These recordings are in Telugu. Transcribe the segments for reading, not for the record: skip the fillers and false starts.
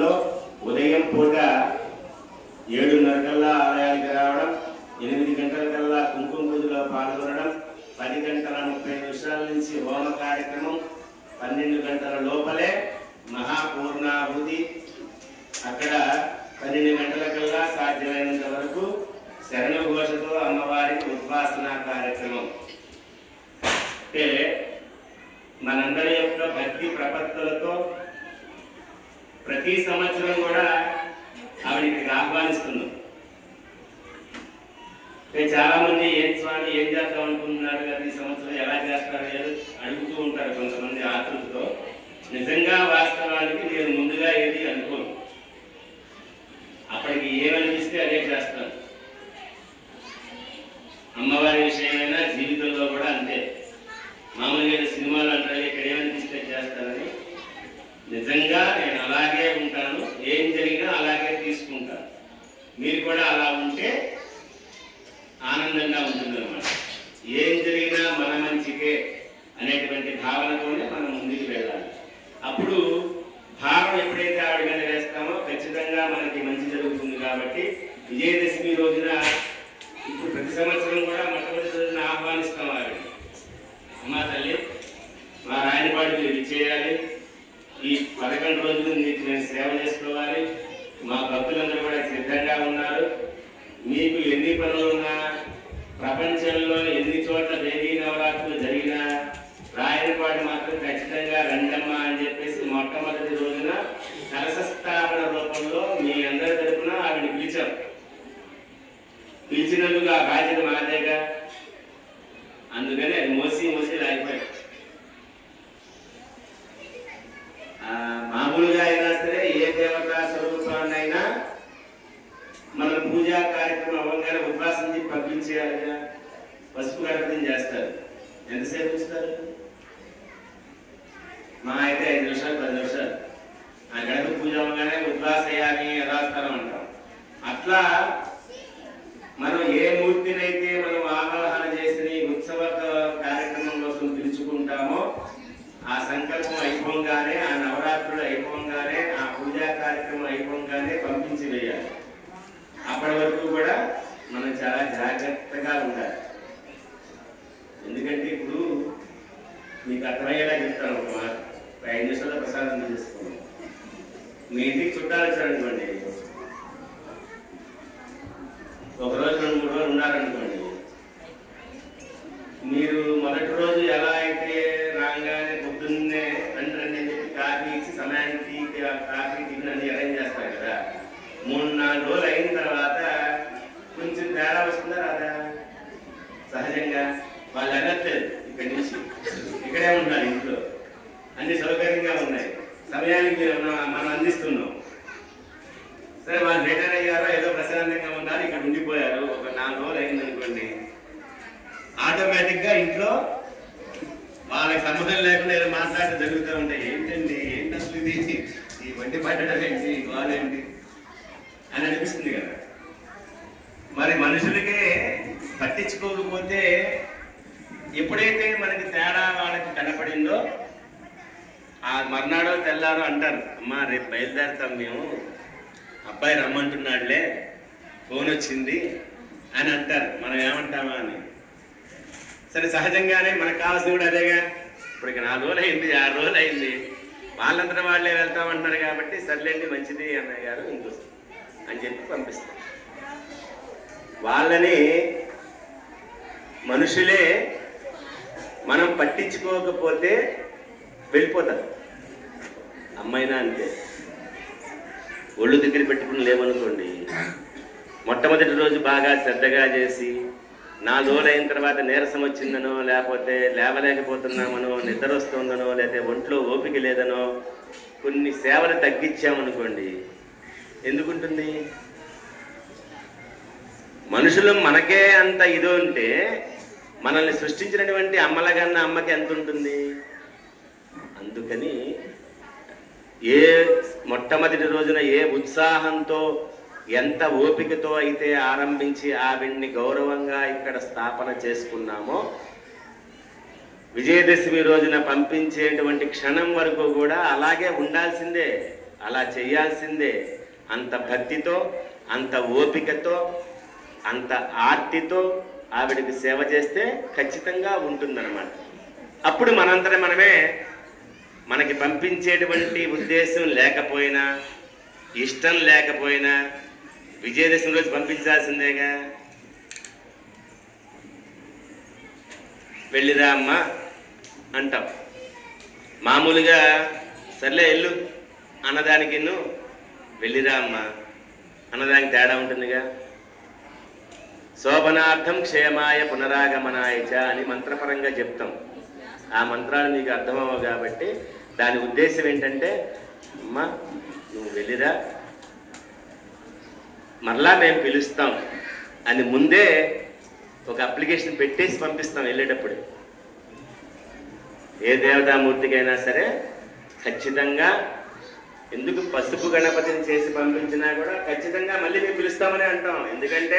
ఆలయాల్లో ఉదయం పూట 7:30 కల్లా ఆలయానికి రావడం, 8 గంటల కల్లా కుంకుమ పూజలో పాల్గొనడం, 10:30 నుంచి హోమ కార్యక్రమం, 12 గంటల లోపలే మహాపూర్ణాహుతి, అక్కడ 12 గంటల కల్లా సాధ్యమైనంత వరకు శరణ ఘోషతో అమ్మవారికి ఉద్వాసన కార్యక్రమం. అంటే మనందరి యొక్క భక్తి ప్రపత్తులతో ప్రతి సంవత్సరం కూడా ఆవిడికి ఆహ్వానిస్తున్నాం. చాలా మంది ఏం స్వామి ఏం చేద్దాం అనుకుంటున్నారు కదా ఈ సంవత్సరం, ఎలా చేస్తారు అడుగుతూ ఉంటారు కొంతమంది ఆతృతతో. నిజంగా వాస్తవానికి నేను ముందుగా ఏది అనుకోను, అప్పటికి ఏమనిపిస్తే అదే చేస్తాను. అమ్మవారి విషయమైనా జీవితంలో కూడా అంతే. మామూలుగా సినిమాలు అంటారు ఇక్కడ ఏమనిపిస్తే చేస్తానని, నిజంగా నేను అలాగే ఉంటాను. ఏం జరిగినా అలాగే తీసుకుంటాను. మీరు కూడా అలా ఉంటే ఆనందంగా ఉంటుందన్నమాట. ఏం జరిగినా మన మంచికే అనేటువంటి భావనతోనే మనం ముందుకు వెళ్ళాలి. అప్పుడు భావం ఎప్పుడైతే ఆవిడ మీద వేస్తామో ఖచ్చితంగా మనకి మంచి జరుగుతుంది. కాబట్టి విజయదశమి రోజున ఇప్పుడు ప్రతి సంవత్సరం కూడా మొట్టమొదటి రోజున ఆహ్వానిస్తాం ఆవిడ. అమ్మా తల్లి, మా రాయనపాడు మీరు ఇచ్చేయాలి, ఈ 11 రోజులు మీకు నేను సేవ చేసుకోవాలి, మా భక్తులందరూ కూడా సిద్ధంగా ఉన్నారు. మీకు ఎన్ని పనులు ఉన్నా, ప్రపంచంలో ఎన్ని చోట్ల దేవీ నవరాత్రులు జరిగినా రాయనపాడు మాత్రం ఖచ్చితంగా రండమ్మ అని చెప్పేసి మొట్టమొదటి రోజున కలశ స్థాపన రూపంలో మీ అందరి తరపున ఆవిడని పిలిచాం. పిలిచినందుకు ఆ బాధ్యత మాదేగా, అందుకని అది మోసి రాయిపోయాం. మామూలుగా అయినా సరే ఏ దేవతా స్వరూపాన్నైనా మన పూజా కార్యక్రమం అవ్వగానే ఉద్వాసం చెప్పి పంపించేయాలిగా. పసుపు గడపడం చేస్తారు, ఎంతసేపు ఇస్తారు? మా అయితే 5 నిమిషాలు 10 నిమిషాలు. ఆ గడప పూజ అవ్వగానే ఉద్వాసయాన్ని యథాస్థలం అంటాం. అట్లా మనం ఏ మూర్తినైతే మనం ఆవాహన చేసిన ఉత్సవ కార్యక్రమం కోసం పిలుచుకుంటామో ఆ సంకల్పం అయిపోగానే, ఆ నవరాత్రులు అయిపోగానే, ఆ పూజా కార్యక్రమం అయిపోగానే పంపించి వేయాలి. అప్పటి వరకు కూడా మనం చాలా జాగ్రత్తగా ఉండాలి. ఎందుకంటే ఇప్పుడు మీకు అర్థమయ్యేలా చెప్తాను ఒక మాట. 5 నిమిషాల్లో ప్రసాదం చేసుకోండి. మీ ఇంటికి చుట్టాలు వచ్చారనుకోండి, ఒకరోజు 2-3 రోజులు ఉన్నారనుకోండి, మీరు మొదటి రోజు ఎలా అయితే రాగానే పొద్దున్నే రండి చెప్పి కాఫీ ఇచ్చి సమయానికి కాఫీ టిఫిన్ అన్ని అరేంజ్ చేస్తారు కదా. 3-4 రోజులు అయిన తర్వాత కొంచెం తేడా వస్తుందా రాదా? సహజంగా వాళ్ళు అనట్లేదు, ఇక్కడి నుంచి ఇక్కడే ఉంటున్నారు, ఇంట్లో అన్ని సౌకర్యంగా ఉన్నాయి, సమయానికి మనం అందిస్తున్నాం. సరే వాళ్ళు రిటైర్ అయ్యారో ఏదో ప్రశాంతంగా ఉన్నారు, ఇక్కడ ఉండిపోయారు, ఒక 4 రోజులు అయిందనుకోండి, ఆటోమేటిక్గా ఇంట్లో వాళ్ళకి సంబంధం లేకుండా ఏదో మాట్లాడితే జరుగుతూ ఉంటాయి. ఏంటండి ఏంటి అసలు ఇది, ఈ వంటి పట్టడం ఏంటి, గోల్ ఏంటి అని అనిపిస్తుంది కదా. మరి మనుషులకే పట్టించుకోకపోతే ఎప్పుడైతే మనకి తేడా వాళ్ళకి కనపడిందో ఆ మర్నాడో తెల్లారో అంటారు, అమ్మా రేపు బయలుదేరుతాం మేము, అబ్బాయి రమ్మంటున్నాడులే, ఫోన్ వచ్చింది అని అంటారు. మనం ఏమంటామా అని. సరే సహజంగానే మనకు కావాల్సింది కూడా అదేగా. ఇప్పుడు ఇక 4 రోజులు అయింది, 6 రోజులు అయింది, వాళ్ళంతా వాళ్ళే వెళ్తామంటున్నారు కాబట్టి సర్లేండి మంచిది అన్నయ్య గారు ఇంకోసం అని చెప్పి పంపిస్తాం. వాళ్ళని మనుషులే మనం పట్టించుకోకపోతే వెళ్ళిపోతారు. అమ్మైనా అంతే. ఒళ్ళు దగ్గర పెట్టుకుని లేవనుకోండి, మొట్టమొదటి రోజు బాగా శ్రద్ధగా చేసి 4 రోజులు అయిన తర్వాత నీరసం వచ్చిందనో, లేకపోతే లేవలేకపోతున్నామనో, నిద్ర వస్తుందనో, లేకపోతే ఒంట్లో ఓపిక లేదనో కొన్ని సేవలు తగ్గించామనుకోండి, ఎందుకుంటుంది? మనుషులు మనకే అంత ఇదో ఉంటే మనల్ని సృష్టించినటువంటి అమ్మలగన్న అమ్మకి ఎంత ఉంటుంది? అందుకని ఏ మొట్టమొదటి రోజున ఏ ఉత్సాహంతో ఎంత ఓపికతో అయితే ఆరంభించి ఆవిడ్ని గౌరవంగా ఇక్కడ స్థాపన చేసుకున్నామో, విజయదశమి రోజున పంపించేటువంటి క్షణం వరకు కూడా అలాగే ఉండాల్సిందే. అలా చేయాల్సిందే. అంత భక్తితో, అంత ఓపికతో, అంత ఆర్తితో ఆవిడికి సేవ చేస్తే ఖచ్చితంగా ఉంటుందన్నమాట. అప్పుడు మనంతట మనమే మనకి పంపించేటువంటి ఉద్దేశం లేకపోయినా, ఇష్టం లేకపోయినా విజయదశమి రోజు పంపించాల్సిందేగా. వెళ్ళిరా అమ్మా అంటాం. మామూలుగా సర్లే ఎల్లు అన్నదానికి వెళ్ళిరా అమ్మా అన్నదానికి తేడా ఉంటుందిగా. శోభనార్థం క్షేమాయ పునరాగమనాయచ అని మంత్రపరంగా చెప్తాం. ఆ మంత్రాలు మీకు అర్థమవు కాబట్టి దాని ఉద్దేశం ఏంటంటే, అమ్మా నువ్వు వెళ్ళిరా, మరలా మేము పిలుస్తాం అని ముందే ఒక అప్లికేషన్ పెట్టేసి పంపిస్తాం వెళ్ళేటప్పుడు. ఏ దేవతామూర్తికైనా సరే ఖచ్చితంగా, ఎందుకు పసుపు గణపతిని చేసి పంపించినా కూడా ఖచ్చితంగా మళ్ళీ మేము పిలుస్తామని అంటాం. ఎందుకంటే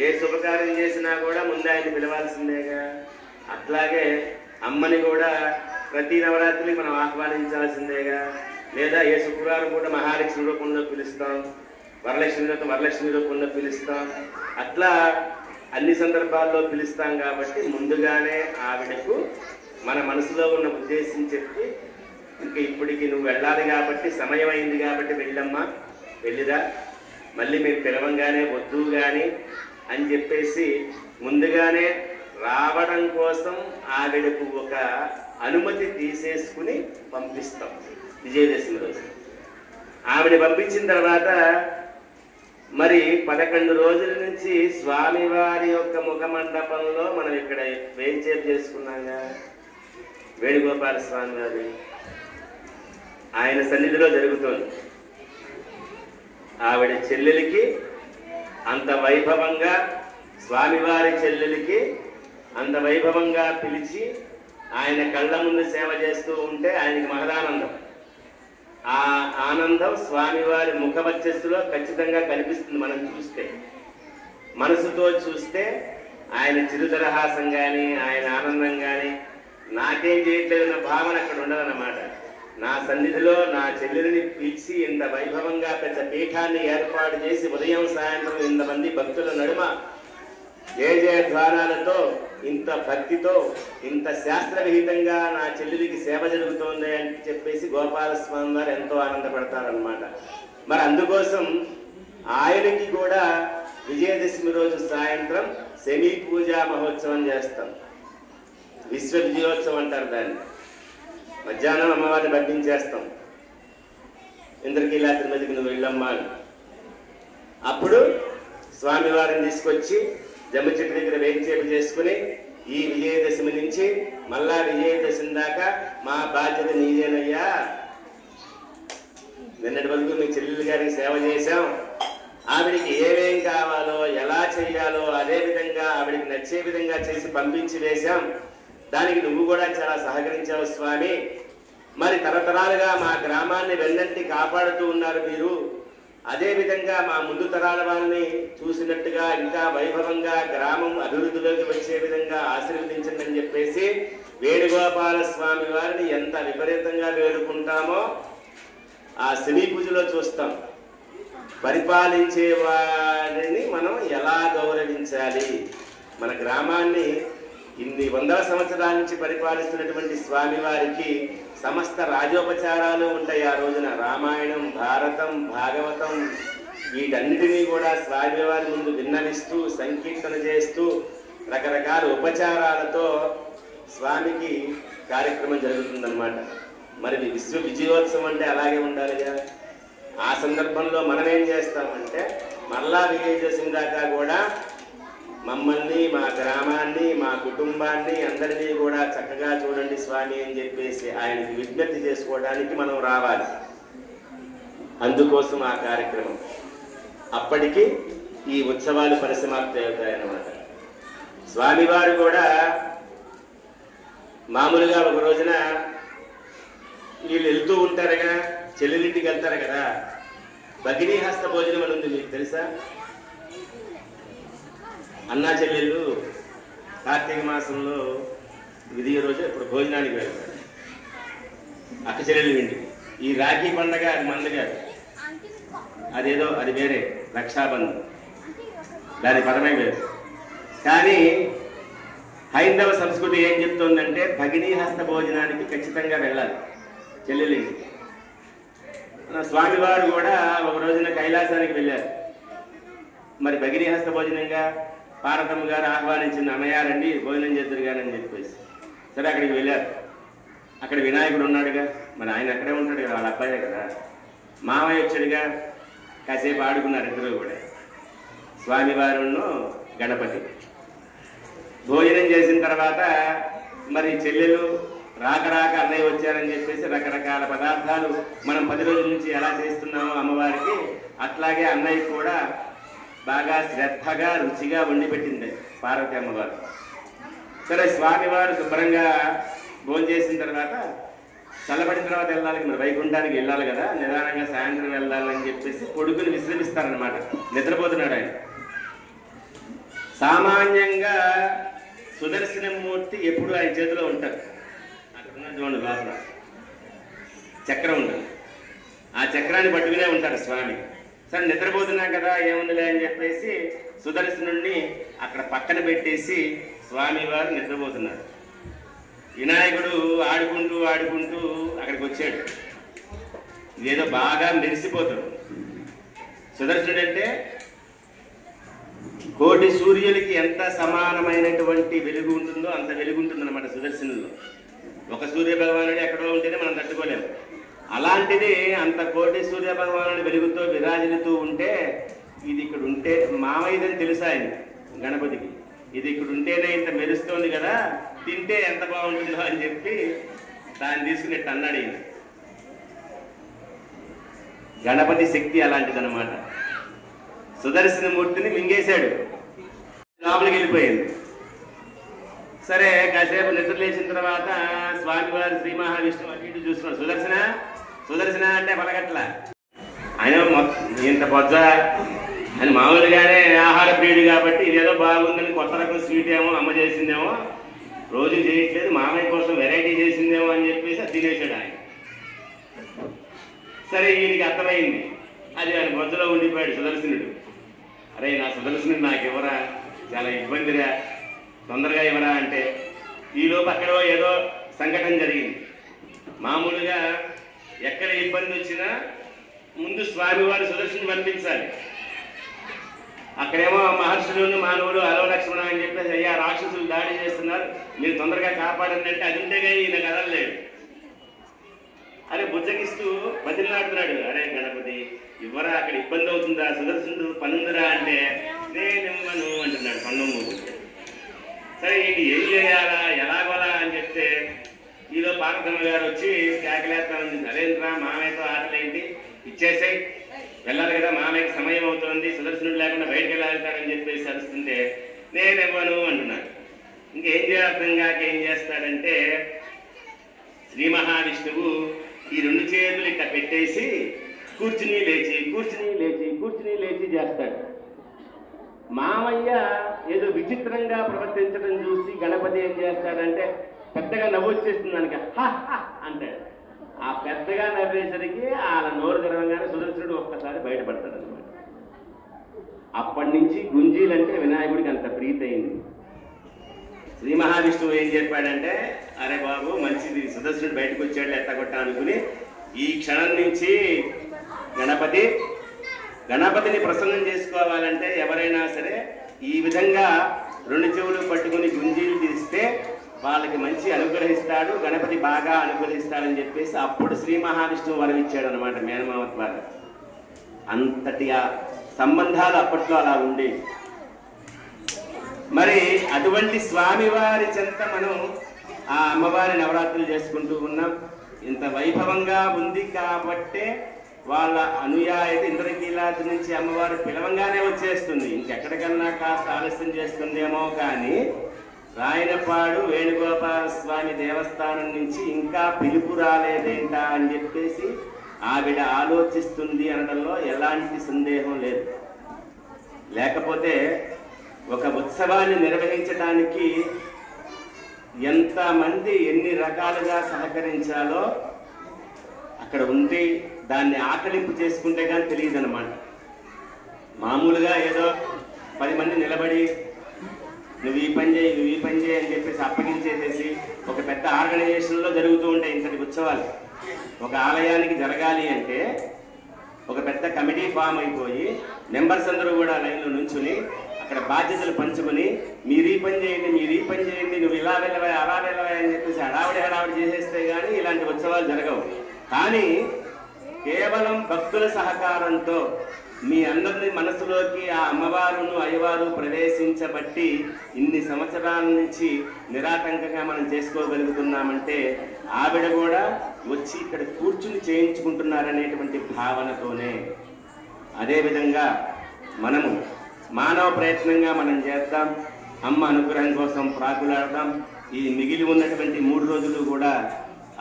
ఏ శుభకార్యం చేసినా కూడా ముందే ఆయన పిలవాల్సిందేగా. అట్లాగే అమ్మని కూడా ప్రతి నవరాత్రికి మనం ఆహ్వానించాల్సిందేగా. లేదా ఏ శుక్రవారం కూడా మహాలక్ష్మి రూపంలో పిలుస్తాం, వరలక్ష్మి రూపంలో పిలుస్తాం. అట్లా అన్ని సందర్భాల్లో పిలుస్తాం కాబట్టి ముందుగానే ఆవిడకు మన మనసులో ఉన్న ఉద్దేశం చెప్పి, ఇంకా ఇప్పటికి నువ్వు వెళ్ళాలి కాబట్టి సమయం అయింది కాబట్టి వెళ్ళమ్మా, వెళ్ళిరా, మళ్ళీ మీరు పిలవంగానే వద్దు కానీ అని చెప్పేసి ముందుగానే రావడం కోసం ఆవిడకు ఒక అనుమతి తీసేసుకుని పంపిస్తాం విజయదశమి రోజు. ఆవిడ పంపించిన తర్వాత మరి 11 రోజుల నుంచి స్వామివారి యొక్క ముఖ మండపంలో మనం ఇక్కడ వేంచేపు చేసుకున్నాగా. వేణుగోపాల స్వామి వారి ఆయన సన్నిధిలో జరుగుతోంది. ఆవిడ చెల్లెలికి అంత వైభవంగా, స్వామివారి చెల్లెలికి అంత వైభవంగా పిలిచి ఆయన కళ్ళ ముందు సేవ చేస్తూ ఉంటే ఆయనకి మహదానందం. ఆ ఆనందం స్వామివారి ముఖవర్చస్సులో ఖచ్చితంగా కనిపిస్తుంది. మనం చూస్తే, మనసుతో చూస్తే ఆయన చిరుదరహాసం కానీ, ఆయన ఆనందం కానీ, నాకేం చేయట్లేదన్న భావన అక్కడ ఉండదన్నమాట. నా సన్నిధిలో నా చెల్లెలిని పిలిచి ఇంత వైభవంగా పెద్ద పీఠాన్ని ఏర్పాటు చేసి ఉదయం సాయంత్రం ఇంతమంది భక్తుల నడుమ జయ ధ్వానాలతో, ఇంత భక్తితో, ఇంత శాస్త్రవిహితంగా నా చెల్లెలికి సేవ జరుగుతోంది అని చెప్పేసి గోపాలస్వామి వారు ఎంతో ఆనందపడతారనమాట. మరి అందుకోసం ఆయనకి కూడా విజయదశమి రోజు సాయంత్రం శమీ పూజా మహోత్సవం చేస్తాం. విశ్వ విజయోత్సవం అంటారు దాన్ని. మధ్యాహ్నం అమ్మవారిని బట్టించేస్తాం. ఇంద్రకీలాద్రి మీదకి నువ్వు వెళ్ళమ్మా. అప్పుడు స్వామివారిని తీసుకొచ్చి జమ్మ చెట్టు దగ్గర వేంచేపు చేసుకుని, ఈ విజయదశమి నుంచి మళ్ళా విజయదశమి దాకా మా బాధ్యత నీదేనయ్యా, నిన్నటి వరకు మీ చెల్లెలు గారికి సేవ చేశాం, ఆవిడికి ఏమేం కావాలో ఎలా చెయ్యాలో అదే విధంగా ఆవిడికి నచ్చే విధంగా చేసి పంపించి వేశాం. దానికి నువ్వు కూడా చాలా సహకరించావు స్వామి. మరి తరతరాలుగా మా గ్రామాన్ని వెన్నంటి కాపాడుతూ ఉన్నారు మీరు. అదేవిధంగా మా ముందు తరాల వారిని చూసినట్టుగా ఇంకా వైభవంగా గ్రామం అభివృద్ధిలోకి వచ్చే విధంగా ఆశీర్వదించండి అని చెప్పేసి వేణుగోపాల స్వామి వారిని ఎంత విపరీతంగా వేడుకుంటామో ఆ శమీ పూజలో చూస్తాం. పరిపాలించే వారిని మనం ఎలా గౌరవించాలి, మన గ్రామాన్ని ఇన్ని వందల సంవత్సరాల నుంచి పరిపాలిస్తున్నటువంటి స్వామివారికి సమస్త రాజోపచారాలు ఉంటాయి. ఆ రోజున రామాయణం, భారతం, భాగవతం వీటన్నిటినీ కూడా స్వామివారి ముందు విన్నవిస్తూ సంకీర్తన చేస్తూ రకరకాల ఉపచారాలతో స్వామికి కార్యక్రమం జరుగుతుందన్నమాట. మరి విశ్వ విజయోత్సవం అంటే అలాగే ఉండాలిగా. ఆ సందర్భంలో మనం ఏం చేస్తామంటే మళ్ళా విజయదశమి దాకా కూడా మమ్మల్ని, మా గ్రామాన్ని, మా కుటుంబాన్ని అందరినీ కూడా చక్కగా చూడండి స్వామి అని చెప్పేసి ఆయనకి విజ్ఞప్తి చేసుకోవడానికి మనం రావాలి. అందుకోసం ఆ కార్యక్రమం. అప్పటికి ఈ ఉత్సవాలు పరిసమాప్తి అవుతాయన్నమాట. స్వామివారు కూడా మామూలుగా ఒక రోజున వీళ్ళు వెళ్తూ ఉంటారుగా, చెల్లెలింటికి వెళ్తారు కదా, భగినీ హస్త భోజనం అని ఉంది, మీకు తెలుసా? అన్నా చెల్లెళ్ళు కార్తీక మాసంలో విధియ రోజు ఇప్పుడు భోజనానికి వెళ్తారు అక్క చెల్లెళ్ళు ఇంటికి. ఈ రాఖీ పండగ అది మంద కాదు, అదేదో అది వేరే రక్షాబంధం, దాని పదమే వేరు. కానీ హైందవ సంస్కృతి ఏం చెప్తోందంటే భగినీ హస్త భోజనానికి ఖచ్చితంగా వెళ్ళాలి చెల్లెలింటికి. స్వామివారు కూడా ఒక రోజున కైలాసానికి వెళ్ళారు. మరి భగినీ హస్త భోజనంగా పార్వతమ్మ గారు ఆహ్వానించిన అమ్మయారండి భోజనం చేద్దరు కానీ అని చెప్పేసి సరే అక్కడికి వెళ్ళారు. అక్కడ వినాయకుడు ఉన్నాడుగా, మరి ఆయన అక్కడే ఉంటాడు కదా, వాళ్ళ అబ్బాయే కదా. మామయ్య వచ్చాడుగా, కాసేపు ఆడుకున్నారు ఇద్దరు కూడా, స్వామివారును గణపతి. భోజనం చేసిన తర్వాత మరి చెల్లెలు రాక అన్నయ్య వచ్చారని చెప్పేసి రకరకాల పదార్థాలు మనం 10 రోజుల నుంచి ఎలా చేస్తున్నామో అమ్మవారికి, అట్లాగే అన్నయ్య కూడా బాగా శ్రద్ధగా రుచిగా వండి పెట్టింది పార్వతి అమ్మవారు. సరే స్వామివారు శుభ్రంగా భోజనం చేసిన తర్వాత చల్లబడిన తర్వాత వెళ్ళాలి, మరి వైకుంఠానికి వెళ్ళాలి కదా, నిదానంగా సాయంత్రం వెళ్ళాలని చెప్పేసి కొడుకుని విశ్రమిస్తారనమాట. నిద్రపోతున్నాడు ఆయన. సామాన్యంగా సుదర్శనమూర్తి ఎప్పుడు ఆయన చేతిలో ఉంటారు. అక్కడ చూడండి లోపల చక్రం ఉంటుంది, ఆ చక్రాన్ని పట్టుకునే ఉంటారు స్వామి. సరే నిద్రపోతున్నాం కదా ఏముందిలే అని చెప్పేసి సుదర్శనుడిని అక్కడ పక్కన పెట్టేసి స్వామివారు నిద్రపోతున్నారు. వినాయకుడు ఆడుకుంటూ అక్కడికి వచ్చాడు. ఇదేదో బాగా మెరిసిపోతాడు. సుదర్శనుడు అంటే కోటి సూర్యులకి ఎంత సమానమైనటువంటి వెలుగు ఉంటుందో అంత వెలుగు ఉంటుందన్నమాట సుదర్శనుల్లో. ఒక సూర్య భగవానుడు ఎక్కడో ఉంటేనే మనం తట్టుకోలేము. అలాంటిది అంత కోటి సూర్య భగవానుడి వెలుగుతో విరాజిల్లుతూ ఉంటే, ఇది ఇక్కడ ఉంటే మామయ్యదని తెలుసా ఆయన గణపతికి, ఇది ఇక్కడ ఉంటేనే ఇంత మెరుస్తోంది కదా, తింటే ఎంత బాగుంటుందో అని చెప్పి దాన్ని తీసుకుని అన్నాడు ఈయన. గణపతి శక్తి అలాంటిదన్నమాట. సుదర్శనమూర్తిని మింగేశాడు, లోపలికి వెళ్ళిపోయింది. సరే కాసేపు నిద్ర లేచిన తర్వాత స్వామివారు శ్రీ మహావిష్ణువు అటు ఇటు చూస్తున్నాడు. సుదర్శన అంటే పలకట్ల. ఆయన ఇంత పొద్ద అని మామూలుగానే ఆహార ప్రియుడు కాబట్టి ఇదేదో బాగుందని కొత్త రకం స్వీట్ ఏమో అమ్మ చేసిందేమో, రోజు చేయట్లేదు, మామయ్య కోసం వెరైటీ చేసిందేమో అని చెప్పేసి అది తినేసాడు ఆయన. సరే ఈయనకి అర్థమైంది, అది ఆయన బొజ్జలో ఉండిపోయాడు సుదర్శనుడు. అరే నా సుదర్శనుడు నాకు ఇవ్వరా, చాలా ఇబ్బందిరా, తొందరగా ఇవ్వరా అంటే ఈలోపు అక్కడో ఏదో సంఘటన జరిగింది. మామూలుగా ఎక్కడ ఇబ్బంది వచ్చినా ముందు స్వామివారి సుదర్శనుడు పంపించాలి. అక్కడేమో మహర్షులు మానవులు అలో లక్ష్మణ అని చెప్పేసి అయ్యా రాక్షసులు దాడి చేస్తున్నారు, మీరు తొందరగా కాపాడండి అంటే అది ఉంటేగా ఈయన కదలలేడు. అరే బుజ్జగిస్తూ బదిలినాడుతున్నాడు, అరే గణపతి ఇవ్వరా, అక్కడ ఇబ్బంది అవుతుందా, సుదర్శనుడు పనుందిరా అంటే నేనివ్వను అంటున్నాడు పన్ను. సరే ఇది ఏం చేయాలా ఎలాగోలా అని చెప్తే ఈలో పార్వతమ్మ గారు వచ్చి కేకలేస్తామని, నరేంద్ర మామయ్యతో ఆటలేంటి, ఇచ్చేసాయి, వెళ్ళాలి కదా, మామయ్యకి సమయం అవుతుంది, సుదర్శనుడు లేకుండా బయటకు వెళ్ళాలని చెప్పేసి అరుస్తుంటే నేనివ్వను అంటున్నాడు. ఇంకేం చేయాలి ఏం చేస్తాడంటే శ్రీ మహావిష్ణువు ఈ 2 చేతులు ఇట్లా పెట్టేసి కూర్చుని లేచి చేస్తాడు. మామయ్య ఏదో విచిత్రంగా ప్రవర్తించడం చూసి గణపతి ఏం చేస్తాడంటే పెద్దగా నవ్వు వచ్చేస్తుంది దానికి, అంటాడు. ఆ పెద్దగా నవ్వేసరికి వాళ్ళ నోరు తెరవగానే సుదర్శనుడు ఒక్కసారి బయటపడతాడు అనమాట. అప్పటి నుంచి గుంజీలంటే వినాయకుడికి అంత ప్రీతి అయింది. శ్రీ మహావిష్ణువు ఏం చెప్పాడంటే, అరే బాబు మంచిది సుదర్శనుడు బయటకు వచ్చాడు ఎత్తగొట్ట అనుకుని ఈ క్షణం నుంచి గణపతిని ప్రసన్నం చేసుకోవాలంటే ఎవరైనా సరే ఈ విధంగా 2 చెవులు పట్టుకుని గుంజీలు తీస్తే వాళ్ళకి మంచి అనుగ్రహిస్తాడు, గణపతి బాగా అనుగ్రహిస్తాడని చెప్పేసి అప్పుడు శ్రీ మహావిష్ణువు వరమిచ్చాడు అనమాట మేనమామ ద్వారా. అంతటి ఆ సంబంధాలు అప్పట్లో అలా ఉండేవి. మరి అటువంటి స్వామివారి చెంత మనం ఆ అమ్మవారి నవరాత్రులు చేసుకుంటూ ఉన్నాం. ఇంత వైభవంగా ఉంది కాబట్టే వాళ్ళ అనుయాయత ఇంద్రకీలాద్రి నుంచి అమ్మవారు పిలవంగానే వచ్చేస్తుంది. ఇంకెక్కడికన్నా కాస్త ఆలస్యం చేస్తుందేమో కానీ రాయనపాడు వేణుగోపాల స్వామి దేవస్థానం నుంచి ఇంకా పిలుపు రాలేదేంటా అని చెప్పేసి ఆవిడ ఆలోచిస్తుంది అనడంలో ఎలాంటి సందేహం లేదు. లేకపోతే ఒక ఉత్సవాన్ని నిర్వహించడానికి ఎంతమంది ఎన్ని రకాలుగా సహకరించాలో అక్కడ ఉండి దాన్ని ఆకలింపు చేసుకుంటే కానీ తెలియదు అనమాట. మామూలుగా ఏదో 10 మంది నిలబడి నువ్వు ఈ పని చేయి, నువ్వు ఈ పని చేయి అని చెప్పేసి అప్పగించేసేసి ఒక పెద్ద ఆర్గనైజేషన్లో జరుగుతూ ఉంటాయి ఇంతటి ఉత్సవాలు. ఒక ఆలయానికి జరగాలి అంటే ఒక పెద్ద కమిటీ ఫామ్ అయిపోయి మెంబర్స్ అందరూ కూడా లైన్లో నుంచుని అక్కడ బాధ్యతలు పంచుకొని మీరు ఈ పని చేయండి, మీరు ఈ పని చేయండి, నువ్వు ఇలా వెళ్ళవా అలా వెళ్ళవా అని చెప్పేసి హడావిడి చేసేస్తే కానీ ఇలాంటి ఉత్సవాలు జరగవు. కానీ కేవలం భక్తుల సహకారంతో మీ అందరినీ మనసులోకి ఆ అమ్మవారును అయ్యవారు ప్రవేశించబట్టి ఇన్ని సంవత్సరాల నుంచి నిరాటంకంగా మనం చేసుకోగలుగుతున్నామంటే ఆవిడ కూడా వచ్చి ఇక్కడ కూర్చుని చేయించుకుంటున్నారనేటువంటి భావనతోనే. అదేవిధంగా మనము మానవ ప్రయత్నంగా మనం చేద్దాం, అమ్మ అనుగ్రహం కోసం ప్రాకులాడదాం. ఈ మిగిలి ఉన్నటువంటి 3 రోజులు కూడా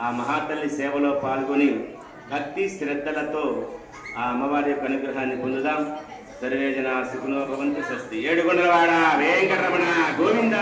ఆ మహాతల్లి సేవలో పాల్గొని భక్తి శ్రద్ధలతో ఆ అమ్మవారి యొక్క అనుగ్రహాన్ని పొందుదాం. సర్వే జనా సుఖినో భవంతు. స్వస్తి. ఏడుకొండలవాడ వెంకటరమణ గోవింద.